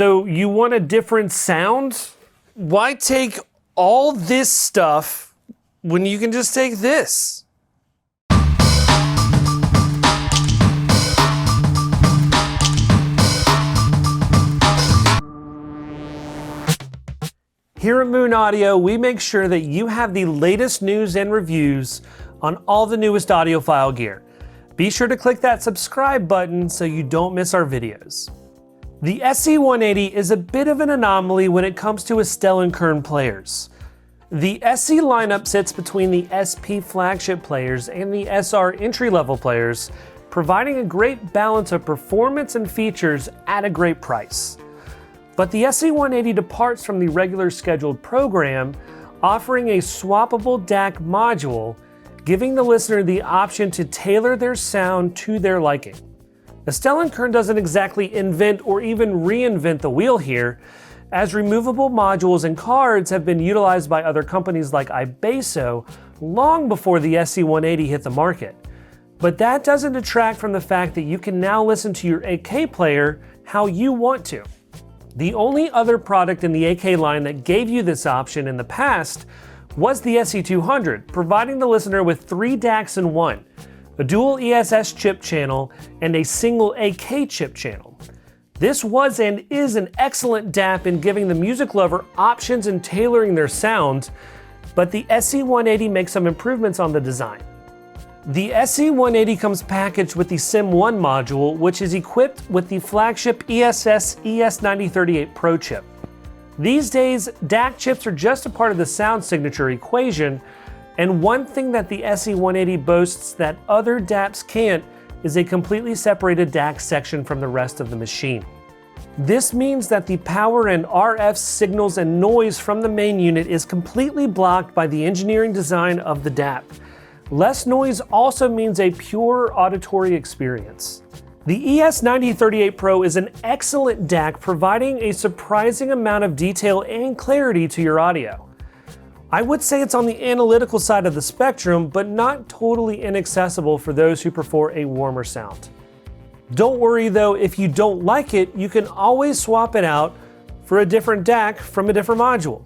So you want a different sound? Why take all this stuff when you can just take this? Here at Moon Audio, we make sure that you have the latest news and reviews on all the newest audiophile gear. Be sure to click that subscribe button so you don't miss our videos. The SE180 is a bit of an anomaly when it comes to Astell&Kern players. The SE lineup sits between the SP Flagship players and the SR entry-level players, providing a great balance of performance and features at a great price. But the SE180 departs from the regular scheduled program, offering a swappable DAC module, giving the listener the option to tailor their sound to their liking. Astell&Kern doesn't exactly invent or even reinvent the wheel here, as removable modules and cards have been utilized by other companies like iBasso long before the SE180 hit the market. But that doesn't detract from the fact that you can now listen to your AK player how you want to. The only other product in the AK line that gave you this option in the past was the SE200, providing the listener with 3 DACs in one, a dual ESS chip channel and a single AK chip channel. This was and is an excellent DAP in giving the music lover options in tailoring their sound, but the SE180 makes some improvements on the design. The SE180 comes packaged with the SEM1 module, which is equipped with the flagship ESS ES9038 Pro chip. These days, DAC chips are just a part of the sound signature equation, and one thing that the SE180 boasts that other DAPs can't is a completely separated DAC section from the rest of the machine. This means that the power and RF signals and noise from the main unit is completely blocked by the engineering design of the DAP. Less noise also means a pure auditory experience. The ES9038 Pro is an excellent DAC, providing a surprising amount of detail and clarity to your audio. I would say it's on the analytical side of the spectrum, but not totally inaccessible for those who prefer a warmer sound. Don't worry though, if you don't like it, you can always swap it out for a different DAC from a different module.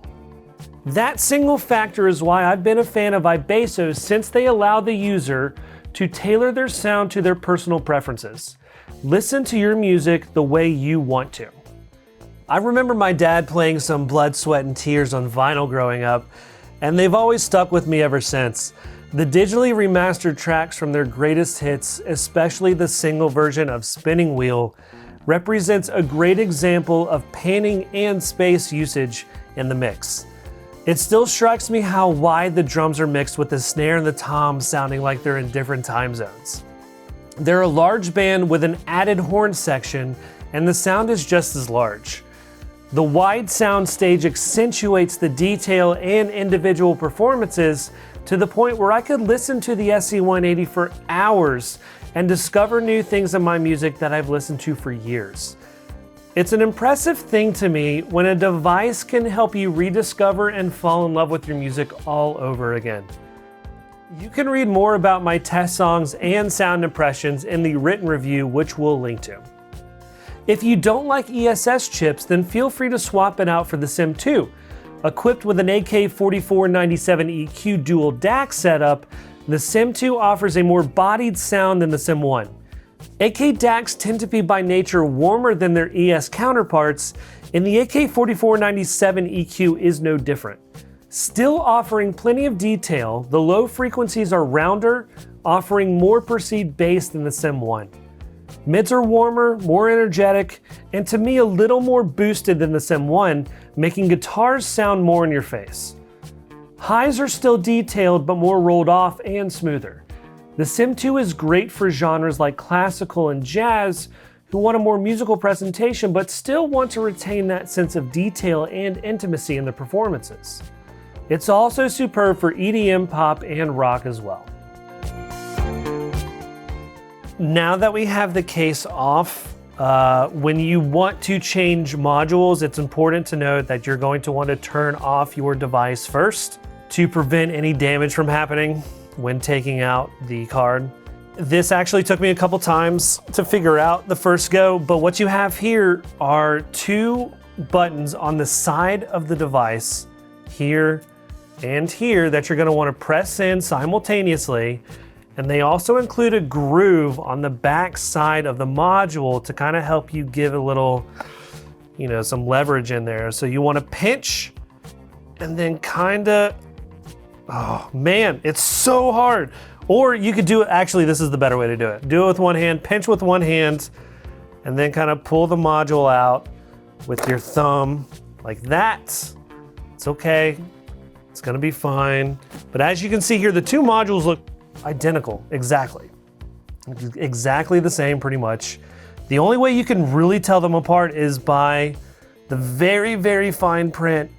That single factor is why I've been a fan of iBasso since they allow the user to tailor their sound to their personal preferences. Listen to your music the way you want to. I remember my dad playing some Blood, Sweat, and Tears on vinyl growing up, and they've always stuck with me ever since. The digitally remastered tracks from their greatest hits, especially the single version of Spinning Wheel, represents a great example of panning and space usage in the mix. It still strikes me how wide the drums are mixed, with the snare and the toms sounding like they're in different time zones. They're a large band with an added horn section, and the sound is just as large. The wide sound stage accentuates the detail and individual performances to the point where I could listen to the SE180 for hours and discover new things in my music that I've listened to for years. It's an impressive thing to me when a device can help you rediscover and fall in love with your music all over again. You can read more about my test songs and sound impressions in the written review, which we'll link to. If you don't like ESS chips, then feel free to swap it out for the SEM2. Equipped with an AK4497 EQ dual DAC setup, the SEM2 offers a more bodied sound than the SEM1. AK DACs tend to be by nature warmer than their ES counterparts, and the AK4497 EQ is no different. Still offering plenty of detail, the low frequencies are rounder, offering more perceived bass than the SEM1. Mids are warmer, more energetic, and to me a little more boosted than the SEM1, making guitars sound more in your face. Highs are still detailed but more rolled off and smoother. The SEM2 is great for genres like classical and jazz who want a more musical presentation but still want to retain that sense of detail and intimacy in the performances. It's also superb for EDM, pop, and rock as well. Now that we have the case off, when you want to change modules, it's important to note that you're going to want to turn off your device first to prevent any damage from happening when taking out the card. This actually took me a couple times to figure out the first go, but what you have here are two buttons on the side of the device, here and here, that you're going to want to press in simultaneously. And they also include a groove on the back side of the module to kind of help you give a little, you know, some leverage in there. So you want to pinch and then kind of, oh man, it's so hard. Or you could do it, actually this is the better way to do it. Do it with one hand, pinch with one hand, and then kind of pull the module out with your thumb like that. It's okay, it's gonna be fine. But as you can see here, the two modules look identical, exactly the same pretty much. The only way you can really tell them apart is by the very, very fine print,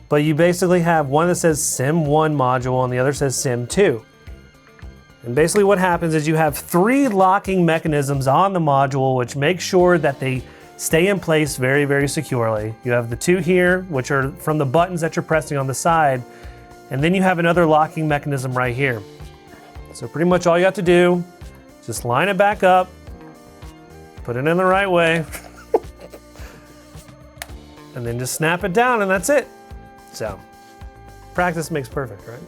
but you basically have one that says SEM1 module and the other says SEM2. And basically what happens is you have three locking mechanisms on the module which make sure that they stay in place very, very securely. You have the two here, which are from the buttons that you're pressing on the side, and then you have another locking mechanism right here. So pretty much all you have to do, just line it back up, put it in the right way, and then just snap it down and that's it. So, practice makes perfect, right?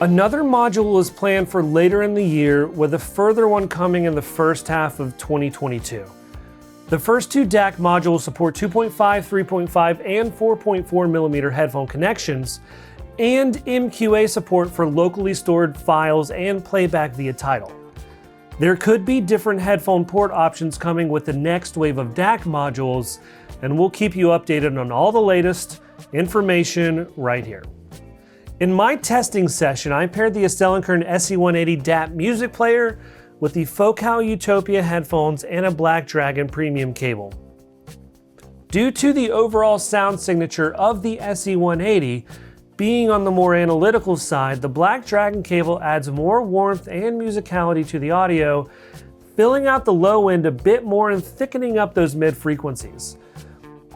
Another module is planned for later in the year, with a further one coming in the first half of 2022. The first two DAC modules support 2.5, 3.5, and 4.4 millimeter headphone connections, and MQA support for locally stored files and playback via Tidal. There could be different headphone port options coming with the next wave of DAC modules, and we'll keep you updated on all the latest information right here. In my testing session, I paired the Astell&Kern SE180 DAP music player with the Focal Utopia headphones and a Black Dragon premium cable. Due to the overall sound signature of the SE180 being on the more analytical side, the Black Dragon cable adds more warmth and musicality to the audio, filling out the low end a bit more and thickening up those mid frequencies.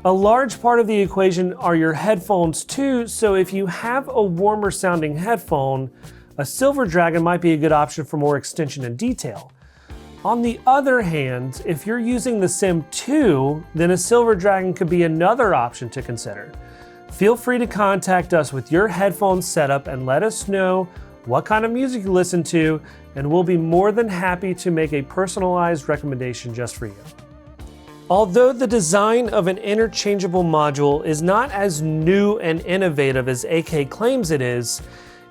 A large part of the equation are your headphones too, so if you have a warmer sounding headphone, a Silver Dragon might be a good option for more extension and detail. On the other hand, if you're using the SEM2, then a Silver Dragon could be another option to consider. Feel free to contact us with your headphone setup and let us know what kind of music you listen to, and we'll be more than happy to make a personalized recommendation just for you. Although the design of an interchangeable module is not as new and innovative as AK claims it is,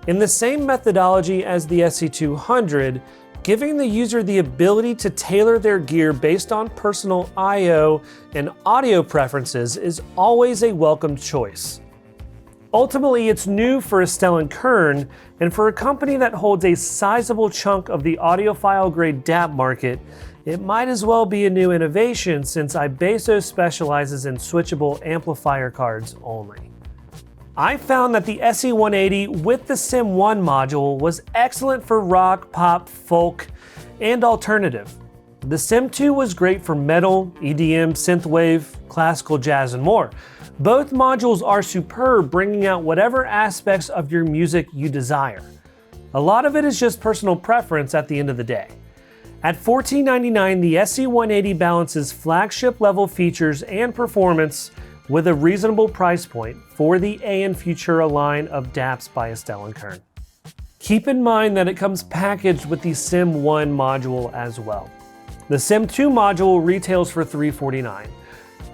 in the same methodology as the SE200, giving the user the ability to tailor their gear based on personal I/O and audio preferences is always a welcomed choice. Ultimately, it's new for Astell&Kern, and for a company that holds a sizable chunk of the audiophile grade DAP market, it might as well be a new innovation since iBasso specializes in switchable amplifier cards only. I found that the SE180 with the SEM1 module was excellent for rock, pop, folk, and alternative. The SEM2 was great for metal, EDM, synthwave, classical jazz, and more. Both modules are superb, bringing out whatever aspects of your music you desire. A lot of it is just personal preference at the end of the day. At $14.99, the SE180 balances flagship level features and performance with a reasonable price point for the A&futura line of DAPs by Astell&Kern. Keep in mind that it comes packaged with the SEM1 module as well. The SEM2 module retails for $349.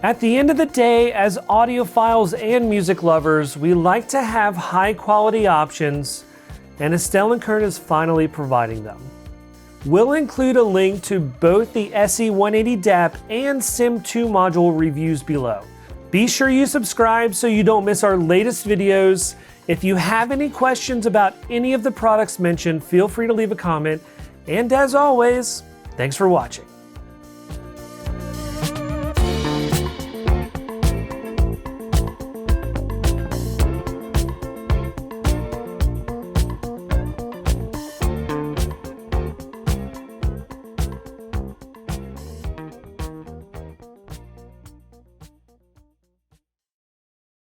At the end of the day, as audiophiles and music lovers, we like to have high quality options, and Astell&Kern is finally providing them. We'll include a link to both the SE180 DAP and SEM2 module reviews below. Be sure you subscribe so you don't miss our latest videos. If you have any questions about any of the products mentioned, feel free to leave a comment. And as always, thanks for watching.